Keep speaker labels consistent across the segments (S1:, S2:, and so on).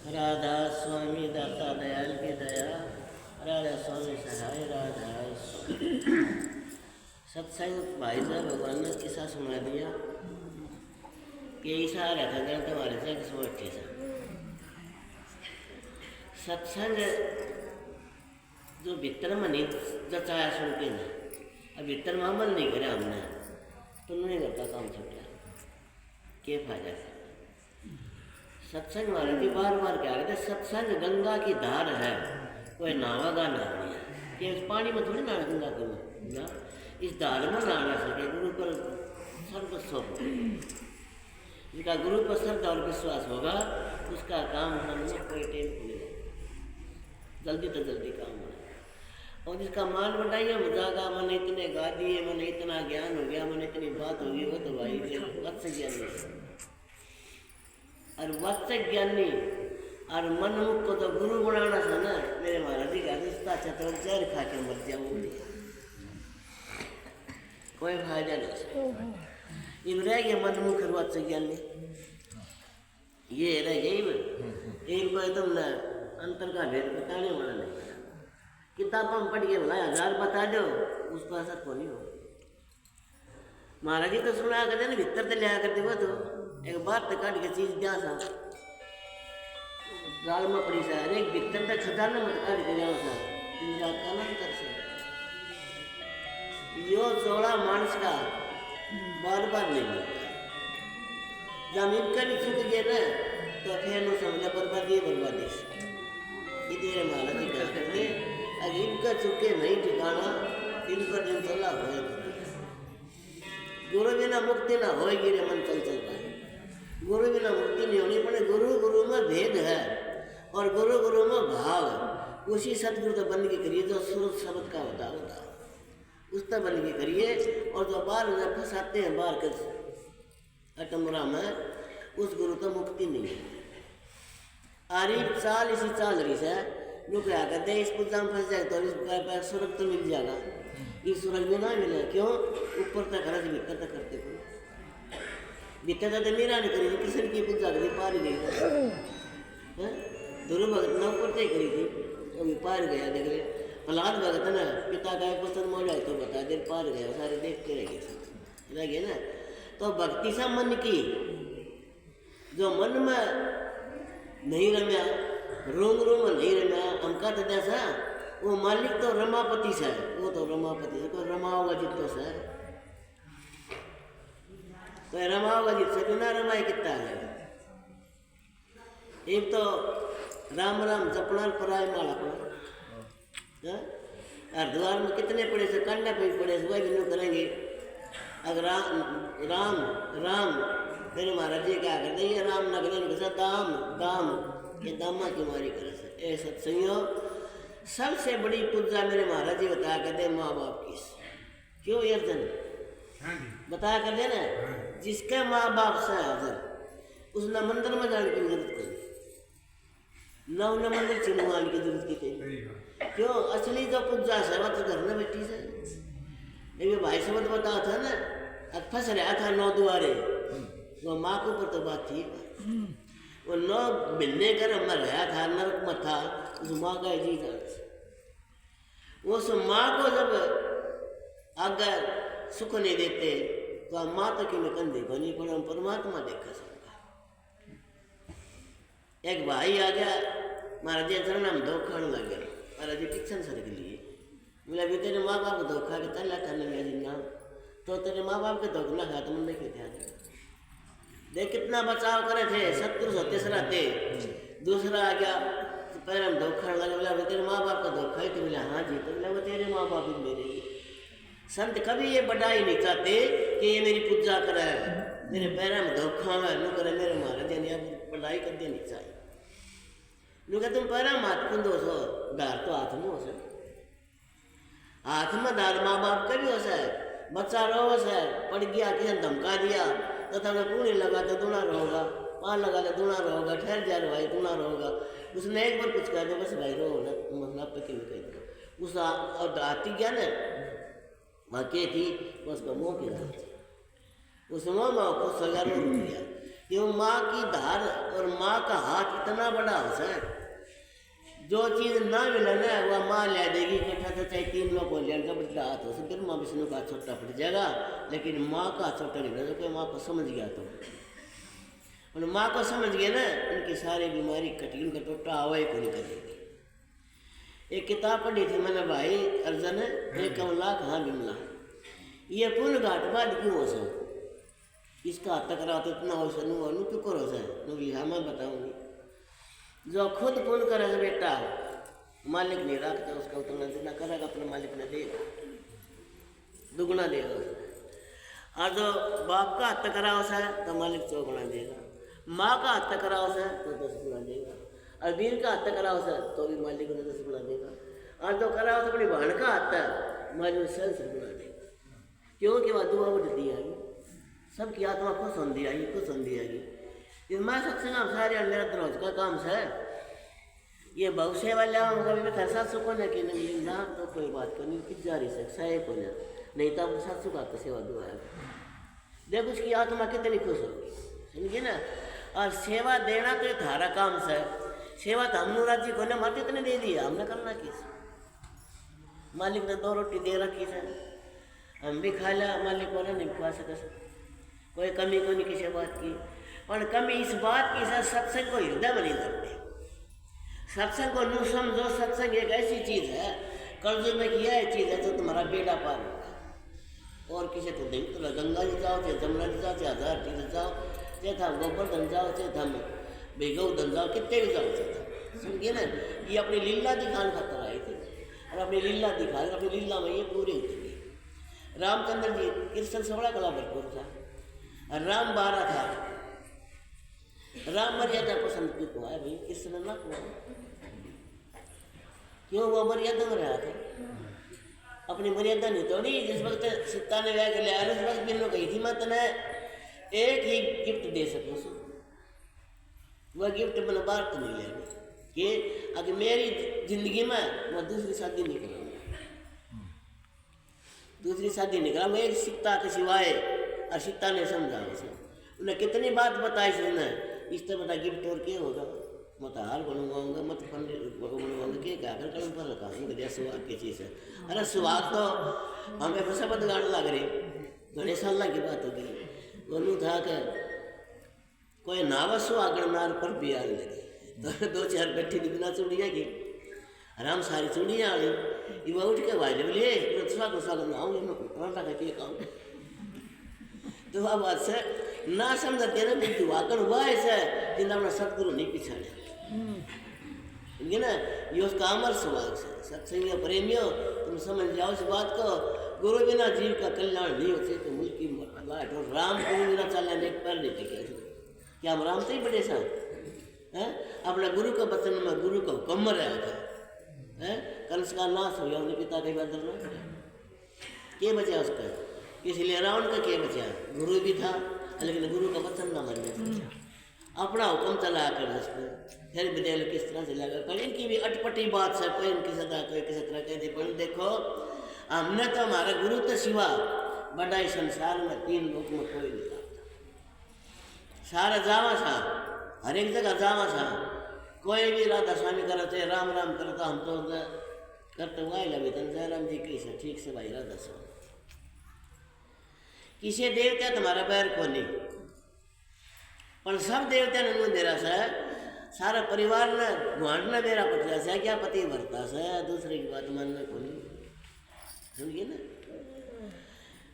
S1: राधा स्वामी दाता दयाल की दया, राधा स्वामी सहाय राधा। सत्संग भाई साहब भगवान ने किस्सा सुना दिया कि ऐसा आ रहा था जन तुम्हारे से सोचे सा सत्संग जो भीतर में नहीं जचाया सुन के ना, अब भीतर में अमल नहीं करे हमने तो नहीं करता काम छूटा के फायदा से। सत्संग वाले भी बार बार क्या कहते, सत्संग गंगा की धार है, कोई नावागा ना है कि उस पानी में थोड़ी ना गंगा को ना, इस धार में ना आ सके। गुरु पर सर्वस्व जिसका गुरु पर श्रद्धा और विश्वास होगा उसका काम होने में कोई टेम खुलेगा, जल्दी तो जल्दी काम होगा। और जिसका मान बढ़ाइए जागा, मन इतने गा दिए, मन इतना ज्ञान हो गया, मन इतनी बात होगी, वो तो भाई वत्स ज्ञानी और वत्स ज्ञानी और मनमुख को तो गुरु बनाना था ना। मेरे महाराज जी का रिश्ता चतुर जहर खा के मर जाऊंगी, कोई फायदा नहीं। इब रह गया मनमुख और वत्स ज्ञानी, ये रह गई इनको तुमने अंतर का भेद बताने वाला नहीं। किताब में पढ़ के भला 1000 बता दो, उस पर असर को नहीं हो। महाराज जी तो सुना कर ना, भीतर से लिया करते वो तो एक बात तो काट के चीज दिया सा गाल में पड़ी सा, अरे भीतर तक खजाना मत काट के जाओ सा, दिन रात का ना कर से यो चौड़ा मानस का बार बार नहीं मिलता। जब इनका भी छूट गया ना तो फिर वो समझा बर्बादी बर्बादी से तेरे महाराज जी क्या करते, अगर इनका चुके नहीं ठिकाना इन पर दिन चला हो। गुरु बिना मुक्ति ना होगी रे मन चल चलता है, गुरु बिना मुक्ति नहीं होनी पड़े। गुरु गुरु में भेद है और गुरु गुरु में भाव है। उसी सतगुरु तो बन के करिए जो सूरज शब्द का होता होता उस तरह बन के करिए। और जो बार जब फंसाते हैं बार कर अटमरा में, उस गुरु तो मुक्ति नहीं है। आरी चाल इसी चाल रही है जो क्या कहते हैं, इस पूजा में फंस जाए तो इस स्वर्ग तो मिल जाएगा, इस स्वर्ग में ना मिले। क्यों? ऊपर तक खर्च भीतर तक करते को भीतर तक मेरा नहीं करी थी, किसी की पूजा करी पार ही गई। ध्रुव भगत ने ऊपर तक करी थी तो भी पार गया। देख रहे प्रहलाद भगत ना, पिता का एक वचन मोड़ा तो बता देर पार गया, सारे देखते रह गए ना। तो भक्ति सा मन की जो मन में नहीं रम्या, रोम रोम नहीं रम्या, हमका तो जैसा वो मालिक तो रमापति से है, वो तो रमापति से कोई रमा होगा जितो से, कोई रमा होगा जित से बिना रमाए कितना है। एक तो राम राम जपना पराय माला पड़ा, हरिद्वार में कितने पड़े से कांडा पे पड़े से वही भी करेंगे। अगर राम राम मेरे महाराज जी क्या करते हैं, राम न करें दाम दाम ये दामा की मारी करे से। ए सत्संगियों, सबसे बड़ी पूजा मेरे महाराज जी बताया करते माँ बाप की। क्यों अर्जन बताया कर देना, जिसके माँ बाप से हाजिर उसने मंदिर में जाने की जरूरत करी न, उन्हें मंदिर चिन्हवाने की जरूरत की कही। क्यों? असली जो पूजा है वो तो घर में बैठी से। लेकिन भाई समझ बताया था ना, अब फंस रहा था 9 दुआरे, वो माँ के ऊपर तो बात थी। वो 9 मिलने कर मर रहा था, नरक में था, उस माँ का जी था। उस माँ को जब अगर सुख नहीं देते तो माँ तक में कंधे बनी पर परमात्मा देखा सकता। एक भाई आ गया महाराज जी चरण में धोखा लग गया, महाराज जी किचन सर के लिए बोला भी तेरे माँ बाप को धोखा के तला करने लगा तो तेरे माँ बाप के धोखा खा तो मन नहीं थे। देख कितना बचाव करे थे, शत्रु से तीसरा थे, दूसरा आ गया पैर में धोखा लगा। बोला तेरे माँ बाप का धोखा ही तो मिला, हाँ जी। तो बोला वो तेरे माँ बाप ही मेरे। संत कभी ये बढ़ाई नहीं चाहते कि ये मेरी पूजा करे, मेरे पैर में धोखा में नु करे। मेरे महाराज जी ने बढ़ाई कर देनी चाहिए। नु तुम पैर में हाथ कुंदो सो, धार तो हाथ में हो सर, हाथ में धार माँ बाप का भी हो सर। बच्चा रो सर पड़ गया, किसी ने धमका दिया तो तब पूरी लगा तो दूना रहोगा, पान लगा तो दूना रहोगा, ठहर जा रहा भाई दूना रहोगा। उसने एक बार कुछ कह दो बस भाई रो ना, मतलब पे क्यों कह दो। उस आती क्या ना वहाँ के थी, उसका मुँह की उस मुँह में खुश 1000 रुपया कि वो माँ की धार और माँ का हाथ इतना बड़ा होता है, जो चीज़ ना मिले ना वह माँ ले देगी इकट्ठा, तो चाहे 3 लोग को ले जब बड़ा हाथ हो फिर माँ विष्णु का छोटा पड़ जाएगा, लेकिन माँ का छोटा नहीं बना। कोई माँ को समझ गया तो और माँ को समझ गए ना, उनकी सारी बीमारी कटी, उनका टोटा आवाई को नहीं करेगी। एक किताब पढ़ी थी मैंने भाई अर्जन, एक कमला कहाँ बिमला, ये पुल घाट बाद क्यों हो सो, इसका हाथ टकरा तो इतना हो सो नु क्यों करो सर लिखा, मैं बताऊंगी। जो खुद पुण्य करेगा बेटा मालिक नहीं रखता, उसका उतना जितना करेगा अपना मालिक ने देगा, दुगना देगा उसने। और जो बाप का हाथ टकरा होता है तो मालिक 100 गुना देगा, माँ का हाथ टकरा होता है तो 10 गुना देगा, और वीर का हाथ टकरा होता है तो भी मालिक ने 10 गुना देगा, और जो करा होता अपनी बहन का हाथ है मालिक ने 100 गुना देगा। क्योंकि वह दुआ उठती आएगी, सबकी आत्मा खुश होती आएगी, खुश होती आएगी। मैं सत्संग सारे निरंतर रोज का काम है, ये बहुसे वाले कभी मैं था सासू को ना कि नहीं ना तो कोई बात को नहीं कि जारी सकता है को नहीं तो अपने सासू का तो सेवा दुआ है, देख उसकी आत्मा कितनी खुश होगी, समझिए ना। और सेवा देना तो थारा काम है, सेवा तो हमने राज्य को ना माते इतने दे दिया, हमने करना किस, मालिक ने 2 रोटी दे रखी है, हम भी खा लिया, मालिक को नहीं खा सके, कोई कमी को नहीं किसी बात की। और कमी इस बात की सर सत्संग को हृदय में नहीं करते, सत्संग को नू समझो, सत्संग एक ऐसी चीज़ है, कर्ज में किया है चीज़ है जो तुम्हारा बेड़ा पार होगा। और किसी तो नहीं तो गंगा जी जाओ, चाहे जमुना जी जाओ, चाहे 1000 तीर्थ जाओ, चाहे हम गोवर्धन जाओ, चाहे हम बेगौधन जाओ, कितने भी जाओ, चाहे समझिए ना। ये अपनी लीला दिखाने खातर आई थी, और अपनी लीला दिखा, अपनी लीला में ये पूरी होती है। रामचंद्र जी कृष्ण से बड़ा कला भरपूर था, और राम 12 था, राम मर्यादा पसंद क्यों को है भाई, कृष्ण ना को क्यों, वो मर्यादा में रहा था, अपनी मर्यादा नहीं तोड़ी। जिस वक्त सीता ने व्याह कर लिया, उस वक्त बिन्नो कही थी मैं तने एक ही गिफ्ट दे सकूँ, वह गिफ्ट मैंने बार तो नहीं लिया कि अगर मेरी जिंदगी में मैं दूसरी शादी नहीं करूँगा, दूसरी शादी नहीं करा, मैं एक सीता के सिवाय। और सीता ने समझा उसे, उन्हें कितनी बात बताई उसने, इस तरह बता गिफ्ट और क्या होगा, मत हार बनवाऊंगा, मत बनवाऊंगा, क्या क्या कर कलम पर रखा हूँ, सुहाग की चीज़ है। अरे सुहाग तो हमें तो शब्द गाड़ लग रही, घने साल की बात होगी, बोलूँ था कि कोई नावा सुहागण नार पर भी आने लगी, तो 2-4 बैठी थी बिना चूड़िया की, आराम सारी चूड़ियाँ आ गई, ये उठ के भाई बोलिए स्वागत स्वागत ना आऊँगी काम, तो वह बात से ना समझते ना भी दुआकर हुआ ऐसा जिन्हें अपना सतगुरु नहीं पिछाड़े, समझे ना। ये उसका अमर स्वभाव से सत्संग प्रेमियों तुम समझ जाओ इस बात को, गुरु बिना जीव का कल्याण नहीं होते, तो मुल्क की लाट और राम गुरु बिना चलने एक पैर नहीं टिके, क्या हम राम से ही बड़े साहब हैं। अपना गुरु का वचन में गुरु का हुक्म रहेगा है, कंस का नाश हो गया, अपने पिता का बदल ना करे, क्या बचा उसका, इसलिए रावण का क्या बचा, गुरु भी था लेकिन गुरु का वचन ना मानने, अपना हुक्म चला कर उसको, फिर विद्यालय किस तरह से लगा। पर इनकी भी अटपटी बात है, कोई इनकी सदा कोई किसी तरह कहते, पर देखो हमने तो हमारा गुरु तो सिवा बड़ा ही संसार में 3 लोग में कोई नहीं था, सारा जावा था, हर एक जगह जावा था, कोई भी राधा स्वामी करते राम राम करता, हम तो करते हुआ लगे जय राम जी कैसे ठीक से भाई राधा स्वामी, किसी देवता तुम्हारा बैर को नहीं, पर सब देवता ने मंदिरा से सारा परिवार ने घुआना मेरा पटला से क्या पति भरता से, दूसरे की बात मानने को नहीं, समझिए ना।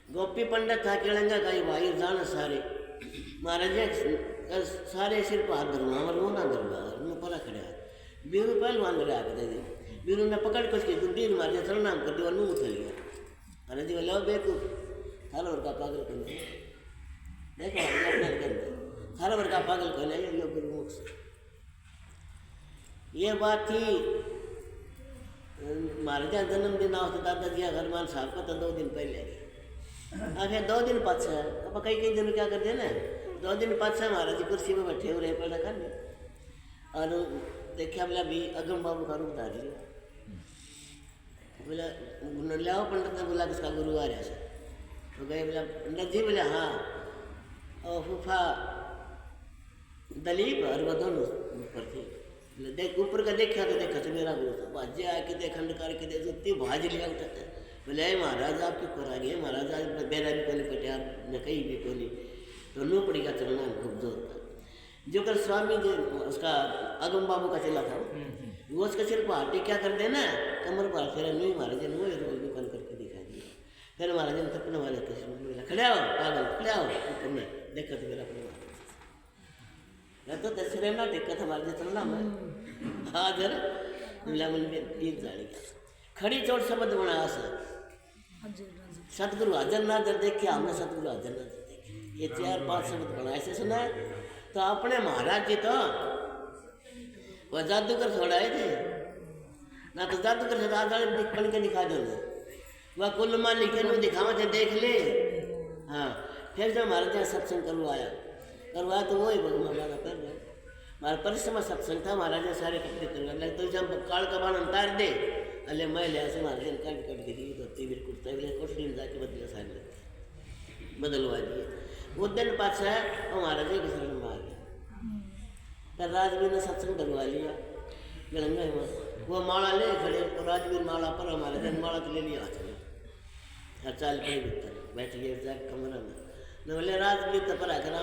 S1: गोपी पंडित था केलंगा का भाई जान सारे महाराज सारे सिर पर हाथ धरवा और रोना धरवा परा खड़ा बीरू पहलवान रहा दे बीरू ने पकड़ कर उसकी गुड्डी मारे सरनाम कर दिया, नू उठल गया, महाराज जी बोले बेवकूफ थारा वर्ग का पागल कर देखो, थारा वर्ग का पागल कर लिया गुरुमुख से। ये बात थी महाराज जन्मदिन आओ तो दादाजी हनुमान साहब का तो 2 दिन पहले, आखिर 2 दिन पाछा अब कई दिन क्या करते हैं ना, 2 दिन पाछा महाराज जी कुर्सी में बैठे हुए पड़ा करने, और देखा बोला भी अगम बाबू का रूप धार लिया, बोला लाओ पंडित ने बोला किसका गुरु आ रहा है, तो गए बोला पंडित जी, बोले हाँ, और फूफा दलीप और वो दोनों ऊपर थे। देख ऊपर का देखा तो मेरा गुरु था भाजे आके दे खंड करके दे जुत्ती भाज लिया उठाते बोले महाराज आप क्यों करा गए महाराज आज बेरा भी कोनी पटे आप न कहीं भी कोनी तो नू पड़ी का चलना खूब जोर था। जो कल स्वामी जो उसका अगम बाबू का चला था वो उसका सिर पर हाथी क्या कर देना कमर पर फिर नहीं महाराज ने वो रोल भी बंद करके दिखा दिया। फिर महाराज ने थपने वाले कृष्ण खड़े आओ पागल खड़े आओ ऊपर में देखा तो मेरा अपने मैं तो दशहरे ना दिक्कत हमारे जो चलना मैं हाजर मिला मन में तीन जाने खड़ी चोट शब्द बनाया सर सतगुरु हाजर नाजर देखे हमने सतगुरु हाजर नाजर देखे ये 4-5 शब्द बनाए ऐसे सुना है। तो अपने महाराज जी तो वह जादूगर छोड़ाए थे ना तो जादूगर से राजा बन के दिखा दो वह कुल मान लिखे नु दिखावा थे देख ले। हाँ फिर जब महाराज यहाँ सत्संग करवाया तो वही भगवान वाला कर रहे हमारा परिश्रम सत्संग था महाराज ने सारे कपड़े करवा लगे तो जब काल का बाण उतार दे अले मैं ले ऐसे महाराज ने कट के दी तो तीर कुर्ता भी कोठरी में जाके बदले सारे बदलवा दिए। वो दिन पाछा है वो महाराज जी के शरण में आ गया। फिर राजवीर ने सत्संग करवा लिया गलंगा में वो माला ले खड़े तो राजवीर माला पर हमारे दिन माला तो ले लिया चले हर चाल पड़े भीतर बैठ गए जाके कमरा में न बोले राजवीर तो परा करा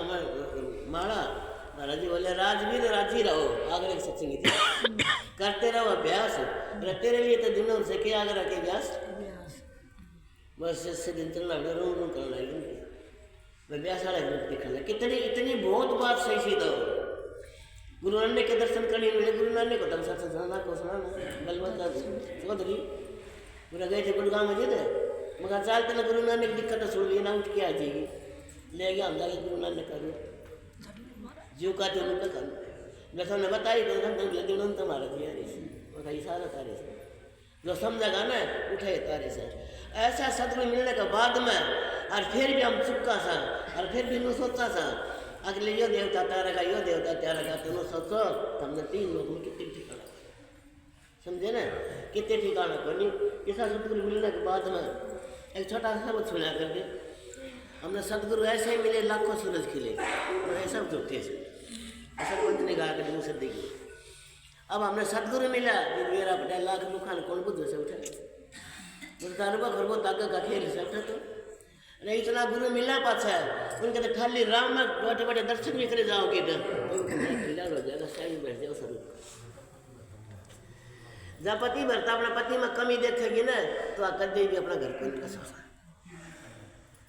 S1: माला महाराज जी बोले राजवीर राजी रहो आगरा की सत्संग करते रहो अभ्यास तेरे लिए तो दिनों से क्या आगरा के अभ्यास बस इससे दिन चलना रू करना मैं ब्यास वाला ग्रुप दिखा कितनी इतनी बहुत बात सही सी दो गुरु नानक के दर्शन करने मिले गुरु नानक को तम सत्संग सुनाना को सुनाना बलवंत चौधरी पूरा गए थे गुड़गांव में थे मगर चालते ना गुरु नानक दिक्कत सुन लिया ना उठ के आ जाएगी ले गया हम जाके गुरु नानक का जीव का जो उनका कर जैसा ने बताई तो तुम्हारा दिया रे इशारा तारे से जो समझेगा ना उठे तारे से ऐसा सदगुरु मिलने के बाद में और फिर भी हम चुपका सा और फिर भी नु सोचा सा अगले यो देवता तारेगा यो देवता तारेगा तुम सोचो तुमने 3 लोग में कितने ठिकाना समझे ना कितने ठिकाना को नहीं ऐसा सदगुरु मिलने के बाद में एक छोटा सा शब्द सुना करके हमने सदगुरु ऐसे ही मिले लाखों सूरज खिले तो ऐसा झूठे से ऐसा कुछ नहीं कहा कि मुझसे देखिए अब हमने सदगुरु मिला मेरा बेटा लाख मुखान कौन बुद्ध से उठा उसका अनुभव खरबो ताका का खेल से उठा तो अरे इतना गुरु मिला पाछा उनके तो खाली राम में बैठे बैठे दर्शन भी करे जाओगे तो खिला हो जाएगा साइड में बैठ जाओ सर जब पति भरता अपना पति में कमी देखेगी ना तो कभी भी अपना घर को नहीं सोचा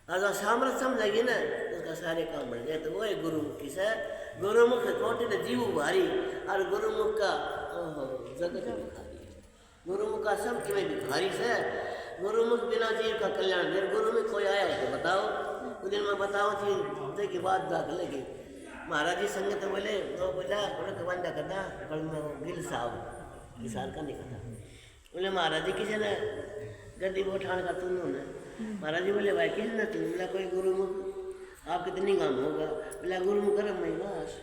S1: और जब सामर्थ्य समझेगी ना तो उसका सारे काम बढ़ जाए तो वो है गुरुमुखी से गुरुमुख कोटि ने जीव भारी और गुरुमुख का जगत भिखारी गुरुमुख का सब में भिखारी से गुरुमुख बिना जीव का कल्याण जब गुरु में कोई आया तो बताओ उस दिन मैं बताओ थी के बाद दाख लगी महाराज जी संगत बोले तो बोला बड़ा बंदा करना पर मैं गिल साहब इशार का नहीं करता बोले महाराज जी किसी ने गद्दी को उठाने का तुम ने महाराज जी बोले भाई किसी ने तुम बोला कोई गुरुमुख आप कितनी काम होगा बोला गुरुमुख गर्म में बस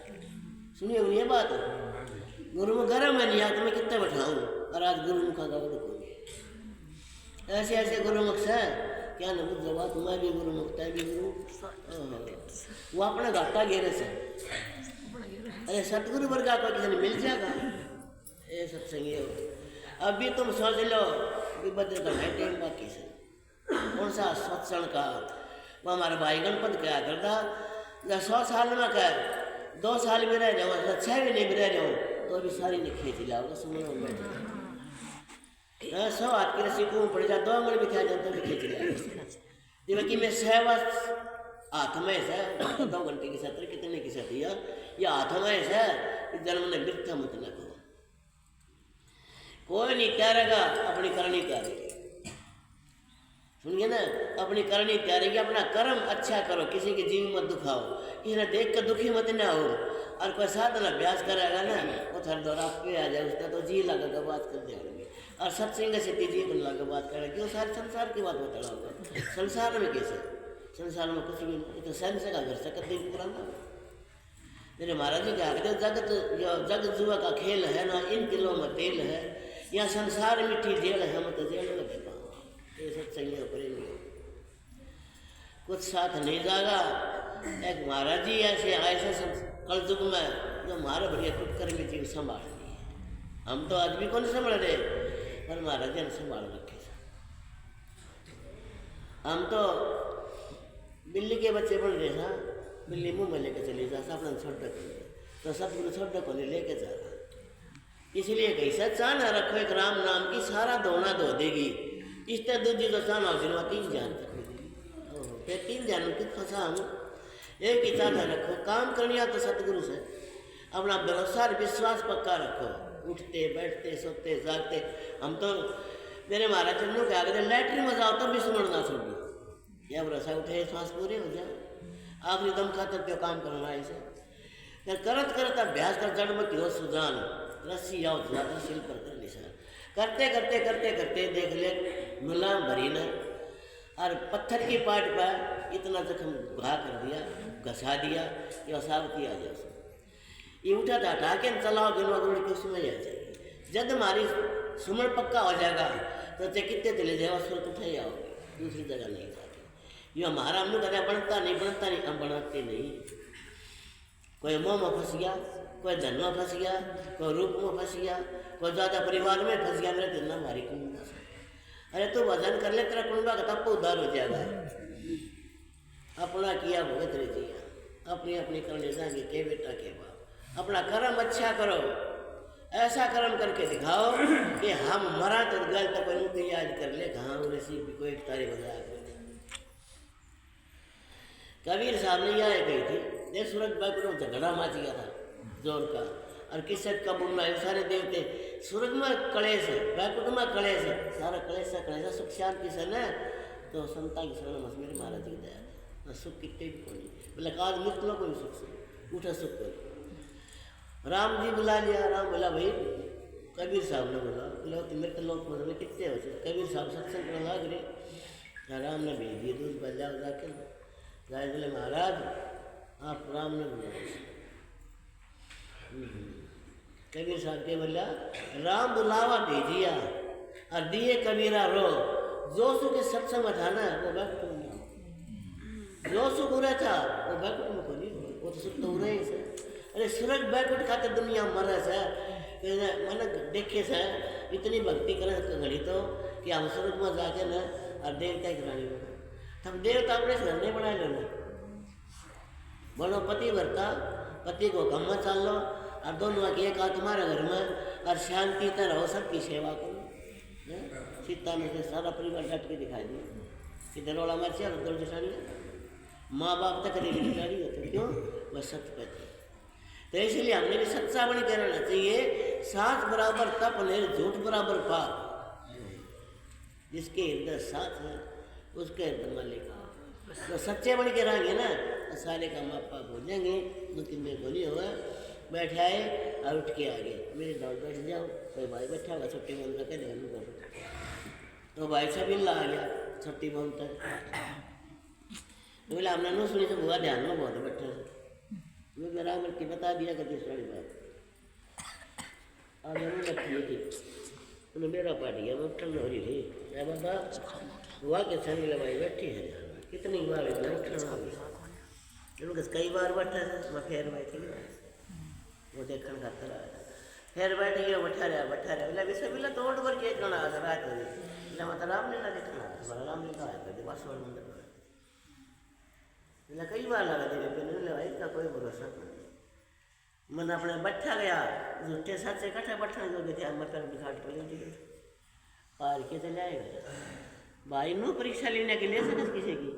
S1: सुनिए ये बात गुरुमुख गर्म में नहीं आता मैं कितना बैठाऊँ और आज गुरुमुख का देखो ऐसे ऐसे गुरुमुख से क्या न बुझ जवा तुम्हें भी गुरुमुख तय भी गुरु वो अपना घाटा घेरे से अरे सतगुरु वर्ग आपको किसी ने मिल जाएगा ये सत्संगी हो अभी तुम सोच लो कि बदल का है टाइम बाकी से कौन सा सत्संग का वो हमारा भाई गणपत क्या करता जब 100 साल में कह 2 साल भी रह जाओ 6 भी नहीं भी रह जाओ तो अभी सारी ने खींच लिया होगा सुनो 100 हाथ की रस्सी को पड़ जा 2 मिनट भी खा जाता भी खींच लिया जबकि मैं 6 वर्ष हाथ में है 2 घंटे की सत्र कितने की सत्र या हाथ में है जन्म ने वृथा मत न करो कोई नहीं करेगा अपनी करनी करेगी सुनिए ना अपनी करनी करेगी अपना कर्म अच्छा करो किसी के जीव मत दुखाओ किसी ने देख कर दुखी मत ना हो और कोई साधन अभ्यास करेगा ना वो थर दौरा पे आ जाए उसका तो जी लगा बात कर देंगे और सत्संग से जी बन लगा बात करेगी वो सारे संसार की बात बता होगा संसार में कैसे संसार में कुछ भी नहीं तो सहन से का घर से कभी पुराना मेरे महाराज जी क्या कहते जगत जग जुआ का खेल है ना इन किलों में तेल है या संसार मिट्टी जेल है मत जेल लगे पाओ ये सत्संग प्रेम कुछ साथ नहीं जागा एक महाराज जी ऐसे सब कल युग में जो हमारे बढ़िया टुटकर में जीव संभाल रही है। हम तो आज भी कौन संभाल रहे, पर महाराज जी ने संभाल रखे। हम तो बिल्ली के बच्चे बन रहे था, बिल्ली मुंह में लेके चली जा, अपना छोड़ कर तो सतगुरु छोड़ को लेके जा रहा। इसलिए कैसा चाह न रखो एक राम नाम की, सारा धोना धो देगी। इस तरह दूसरी तो चाह ना 3 जान फिर 3 जान की फंसा हम एक ही चाह रखो। काम करनिया तो सतगुरु से अपना भरोसा विश्वास पक्का रखो। उठते बैठते सोते जागते हम तो मेरे महाराज चंद्रों के आगे लैटरिन में जाओ तब भी सुनना छोड़िए, या भरोसा उठे सांस पूरे हो जाए, आखिरी दम खातर क्यों काम करना है इसे। फिर करत करत अभ्यास कर जड़ में क्यों सुजान, रस्सी आओ ज्यादा सिल पर कर निशान। करते करते करते करते देख ले मुला भरी न, और पत्थर की पाट पर इतना जख्म घा कर दिया, घसा दिया कि असाब किया जाए उसे। ये उठा था ढाके चलाओ गिनवा गुड़ के उसमें आ जाएगी। जब हमारी सुमन पक्का हो जाएगा तो कितने चले जाएगा, सुरत उठे जाओगे, दूसरी जगह नहीं जाते। ये हमारा हम लोग कहते बनता नहीं, हम बनाते नहीं। कोई मोह में फंस गया, कोई धन में फंस गया, कोई रूप में फंस गया, कोई ज़्यादा परिवार में फंस गया। मेरे दिन हमारी कुंडा से, अरे तो वजन कर ले, तेरा कुंडा का तब उद्धार हो जाएगा। अपना किया भुगत रही जिया, अपनी अपनी करने जाएंगे के बेटा के बाप। अपना कर्म अच्छा करो, ऐसा कर्म करके दिखाओ कि हम मरा तो गल तो कोई मुझे याद कर ले, कहाँ ऋषि कोई एक तारीफ बताया। कबीर साहब ने यह कही थी, देख सूरज बैकुंठ में झगड़ा मच गया था जोर का, और किससे का बोलना है, सारे देवते सूरज में कलेश है, बैकुंठ में कलेश है, सारा कलेश सुख शांति से न तो संता की शरण में मेरे महाराज की दया है। सुख कितने भी कोई बोला काज मुक्त लो कोई सुख से उठा सुख को। राम जी बुला लिया, राम बोला भाई, कबीर साहब ने बोला तो मेरे तो लोग मतलब कितने हो जाए। कबीर साहब सत्संग करने लग रहे, राम ने भेज दिए दूध बल जाओ जाके जाए। बोले महाराज आप राम ने बुलाया। कबीर साहब के बोला राम बुलावा भेजिया और दिए कबीरा रो, जो सुख के सत्संग में था ना वो बैकुंठ में, जो सुख हो रहा था वो बैकुंठ में को नहीं, वो तो सुख तो हो रहे ही। अरे सूरज बैकुंठ खाते दुनिया मरे से मन देखे से इतनी भक्ति करे घड़ी तो कि हम सूरज में जाके न और देवता की रानी बना। तब देवता अपने घर नहीं बनाए लो, बोलो पति वर्ता, पति को कम में चाल लो और दोनों की एक तुम्हारे घर में और शांति तरह रहो, सबकी सेवा करो। सीता में से सारा परिवार डट के दिखाई दिया कि दरोड़ा मर्ची और दौड़ दिशानी माँ बाप तक रेली दिखाई होते, क्यों वह सत्य कहते। तो इसलिए हमने भी सच्चा बन के रहना चाहिए। साथ बराबर तप नहीं, झूठ बराबर पाप। जिसके हृदय साथ है उसके हृदय मालिक। तो सच्चे बन के रहेंगे ना तो सारे का माप पाप हो जाएंगे। मुमकिन में गोली हुआ बैठे आए और उठ के आ गए, मेरे डाउट बैठ जाओ, कोई भाई बैठा हुआ छुट्टी बंद करके ध्यान करो, तो भाई सब ला आ गया छुट्टी बंद तक। बोला हमने नो सुनी तो बुआ ध्यान में बहुत बैठे मैं बराबर की बता दिया करती सारी बात। और मैंने रखी थी उन्हें मेरा पार्ट गया, मैं उठन हो रही थी, मैं बाबा बुआ के संग लगाई बैठी है, कितनी बार उठना हो गया, कई बार बैठा है। मैं फिर बैठी वो देखने का तरह फिर बैठ गया, बैठा रहा बोला विषय मिला तो ओट करके एक गणा रात हो गई, मतलब रामलीला देखना, रामलीला आया कर बासवाड़ मंदिर में कई बार लगा देवे पे भाई का कोई भरोसा नहीं। मन अपने बैठा गया झूठे साथ से इकट्ठा बैठा जो गए थे मटर घाट पर ले पार के चले आएगा। भाई नो परीक्षा लेने के लिए सकते किसी की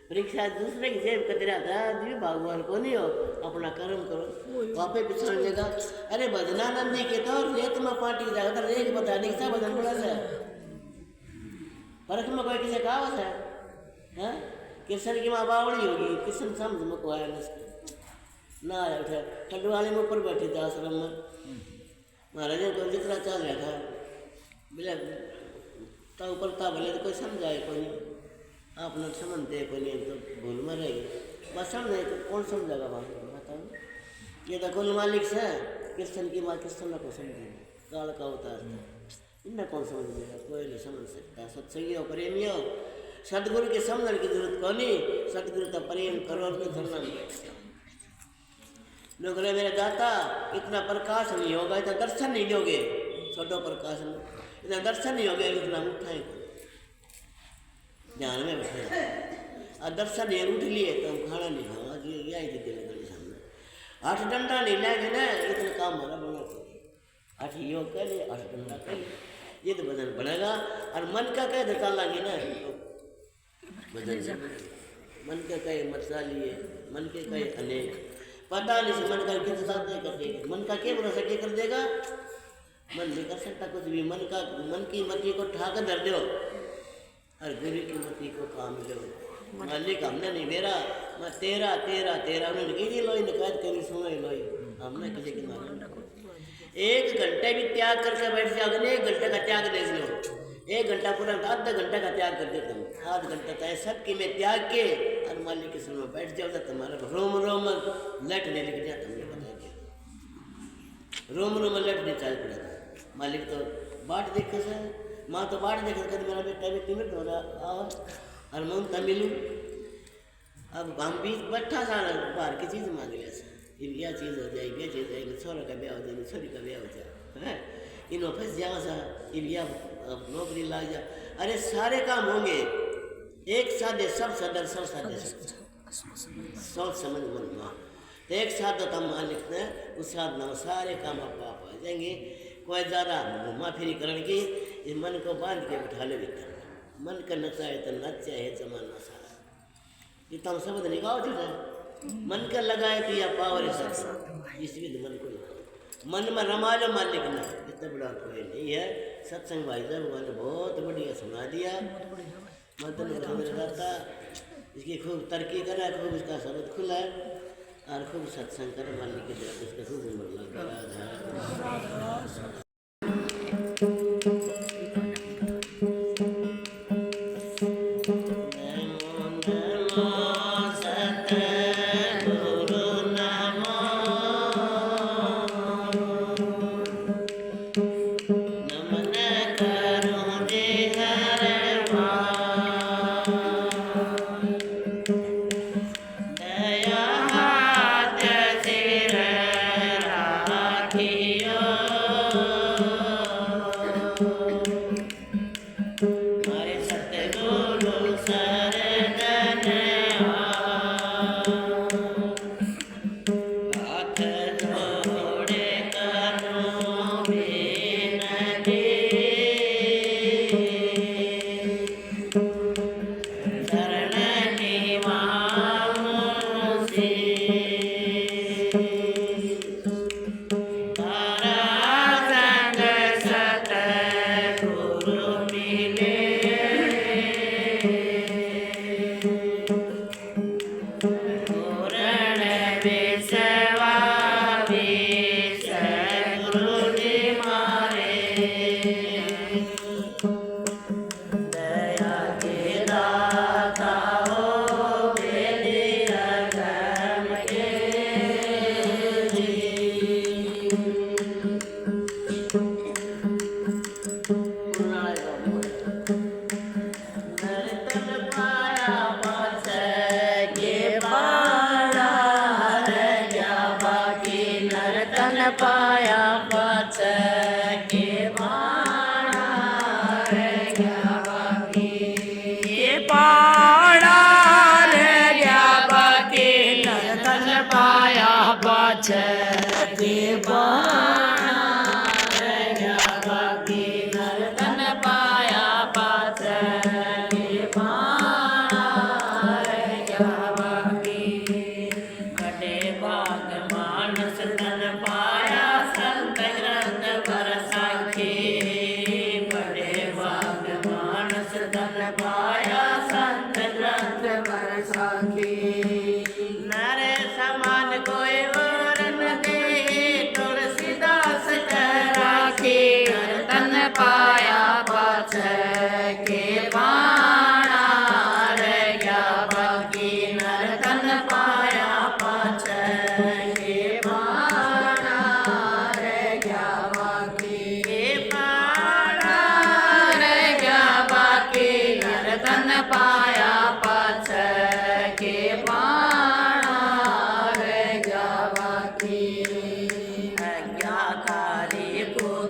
S1: परीक्षा दूसरे की जेब कतरा था जी भगवान को नहीं हो, अपना कर्म करो वापे पिछड़ लेगा। अरे भजनानंदी के तो रेत में पार्टी जाएगा तो रेत बता नहीं सा भजन बड़ा सा फर्क में कोई किसी कहावत है कृष्ण की माँ बावड़ी होगी, कृष्ण समझ में को आया ना आया उठा ठंड वाले में ऊपर बैठे थे आश्रम में, महाराज को जितना चल रहा था बोले तो ऊपर था बोले तो कोई समझाए कोई नहीं, आप लोग समझते कोई नहीं तो भूल में रहेगी बस समझे तो कौन समझाएगा वहाँ बताओ। ये तो कुल मालिक से कृष्ण की माँ कृष्ण को समझेगी काल का होता है इन्हें कौन समझ लेगा, कोई नहीं समझ सकता। सत्संगी हो प्रेमी हो सदगुरु के समझने की जरूरत को नहीं, सदगुरु का प्रेम करो अपने धरना में बैठ जाओ। लोग बोले मेरे दाता इतना प्रकाश नहीं होगा, इतना दर्शन नहीं दोगे, छोटो प्रकाश में इतना दर्शन नहीं होगा, इतना उठाए ध्यान में बैठे और दर्शन नहीं उठ लिए तो हम खाना नहीं खाओ जी, यही थी दिल गली सामने 8 डंडा नहीं लाएंगे ना, इतना काम हमारा बना चाहिए। 8 योग कर लिए, 8 डंडा कर लिए, ये तो वजन बढ़ेगा। और मन का कह देता लागे ना तो वजन, मन का कहे मत लिए, मन के कहे अनेक, पता नहीं से मन का किस साथ नहीं कर देगा, मन का क्या भरोसा क्या कर देगा, मन नहीं कर सकता कुछ भी। मन की मति को ठाक धर दो और गुरु की मति को काम लो। मालिक हमने नहीं मेरा, मैं तेरा तेरा तेरा, उन्होंने कही लोई निकायत कभी सुनो लोई, हमने किसी के माना 1 घंटे भी त्याग करके बैठ जाओगे ना, 1 घंटे का त्याग देख लो, 1 घंटा पूरा आधा घंटा का त्याग कर देता हूँ, आधा घंटा चाहे सबकी मैं त्याग के और मालिक के सुनो बैठ जाओ तो तुम्हारा रोम रोम लटने लग जाता, हमने बता दिया रोम रोम लटने चाल पड़ा था। मालिक तो बाट देखे सर, माँ तो बाट देखे कभी मेरा बेटा बेटी में हो रहा आओ और मैं उनका मिलूँ। अब हम भी 18 साल बाहर की चीज़ मांग लिया सर, यह चीज़ हो जाएगी, यह चीज़ जाएगी, छोरा का ब्याह हो जाएगी, छोरी का ब्याह हो जाए है, इन्हों फंस जाओ सर, यह नौकरी लाग जा, अरे सारे काम होंगे एक साथ सब सदर सब साधे सोच समझ मन माँ तो एक साथ तो हम मालिक ने उस साथ ना सारे काम आप आ जाएंगे। कोई ज़्यादा घुमा फिरी करने की इस मन को बांध के बिठा ले भीतर, मन का नचाए तो नच है जमाना सारा, ये तो हम शब्द निकालो चीज़ मन का लगाए तो यह पावर है, इसलिए तो मन को लगाओ, मन में रमा लो मालिक ना, इतना बड़ा कोई नहीं है। सत्संग भाई साहब ने बहुत बढ़िया सुना दिया, मतलब रहता इसकी खूब तरक्की करा, खूब इसका शब्द खुला और खूब सत्संग कर मालिक के तरफ इसका खूब उम्र लगा।
S2: दया हाथ सिर राखियो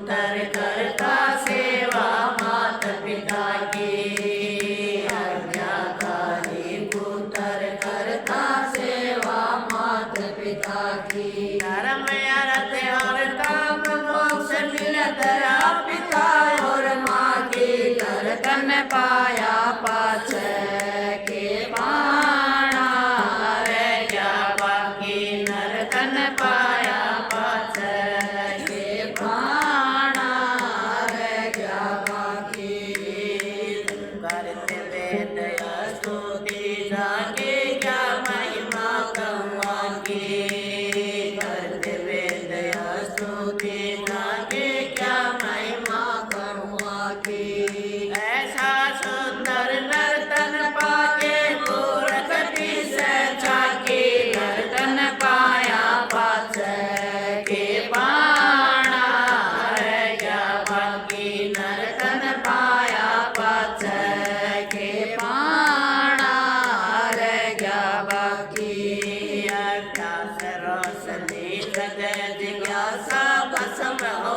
S2: पुत्र करता सेवा माता पिता की आज्ञाकारी पुत्र करता सेवा माता पिता की धर्म अर्थ और काम मोक्ष मिलत पिता और माँ की दर्शन पाया पाछ के पाणा रे क्या बाकी नरकन पाया पाछ के पाणा रे क्या बाकी करते वेद स्तुति जाके क्या महिमा कौआ की करते वेद स्तुति जाके क्या महिमा कौआ की ऐसा सुंदर नर्तन पाके गोरखती से झाकी नर्तन पाया पाछ के पाणा रे क्या बाकी नर्तन पाया पाछ के पाणा रे क्या बाकी अभ्यास रोशनी जगत जिज्ञासा भस्म हो